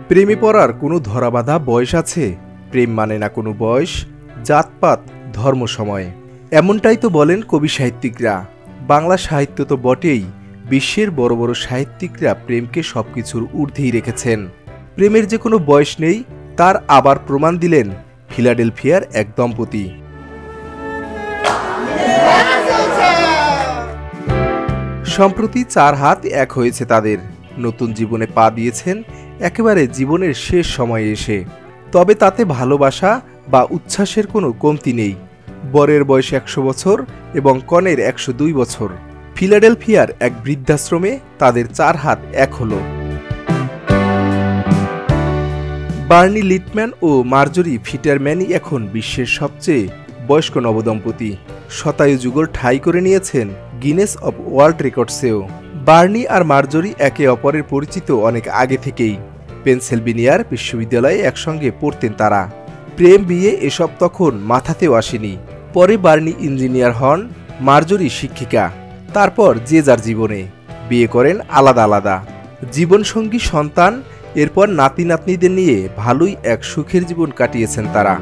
প্রেমে পড়ার কোনো ধরাবাঁধা বয়স আছে? প্রেম মানে না কোনো বয়স, জাতপাত, ধর্ম, সময়। এমনটাই তো বলেন কবি সাহিত্যিকরা। বাংলা সাহিত্য তো বটেই, বিশ্বের বড় বড় সাহিত্যিকরা প্রেমকে সবকিছুর ঊর্ধ্বেই রেখেছেন। প্রেমের যে কোনো বয়স নেই তার আবার প্রমাণ দিলেন ফিলাডেলফিয়ার এক দম্পতি। সম্প্রতি 4 হাত এক হয়েছে তাদের, নতুন জীবনে পা দিয়েছেন একেবারে জীবনের শেষ সময়ে এসে। তবে তাতে ভালোবাসা বা উচ্ছ্বাসের কোনো কমতি নেই। বরের বয়স 100 বছর এবং কনের 102 বছর। ফিলাডেলফিয়ার এক বৃদ্ধাশ্রমে তাদের 4 হাত এক হলো। বার্নি লিটম্যান ও মার্জরি ফিটারম্যানই এখন বিশ্বের সবচেয়ে বয়স্ক নবদম্পতি। শতায়ু যুগল ঠাঁই করে নিয়েছেন গিনেস অব ওয়ার্ল্ড রেকর্ডসেও। বার্নি আর মার্জরি একে অপরের পরিচিত অনেক আগে থেকেই। পেনসিলভেনিয়ার বিশ্ববিদ্যালয়ে একসঙ্গে পড়তেন তারা। প্রেম বিয়ে এসব তখন মাথাতেও আসেনি। পরে বার্নি ইঞ্জিনিয়ার হন, মার্জরি শিক্ষিকা। তারপর যে যার জীবনে বিয়ে করেন আলাদা আলাদা। জীবনসঙ্গী, সন্তান, এরপর নাতি নাতনিদের নিয়ে ভালোই এক সুখের জীবন কাটিয়েছেন তারা।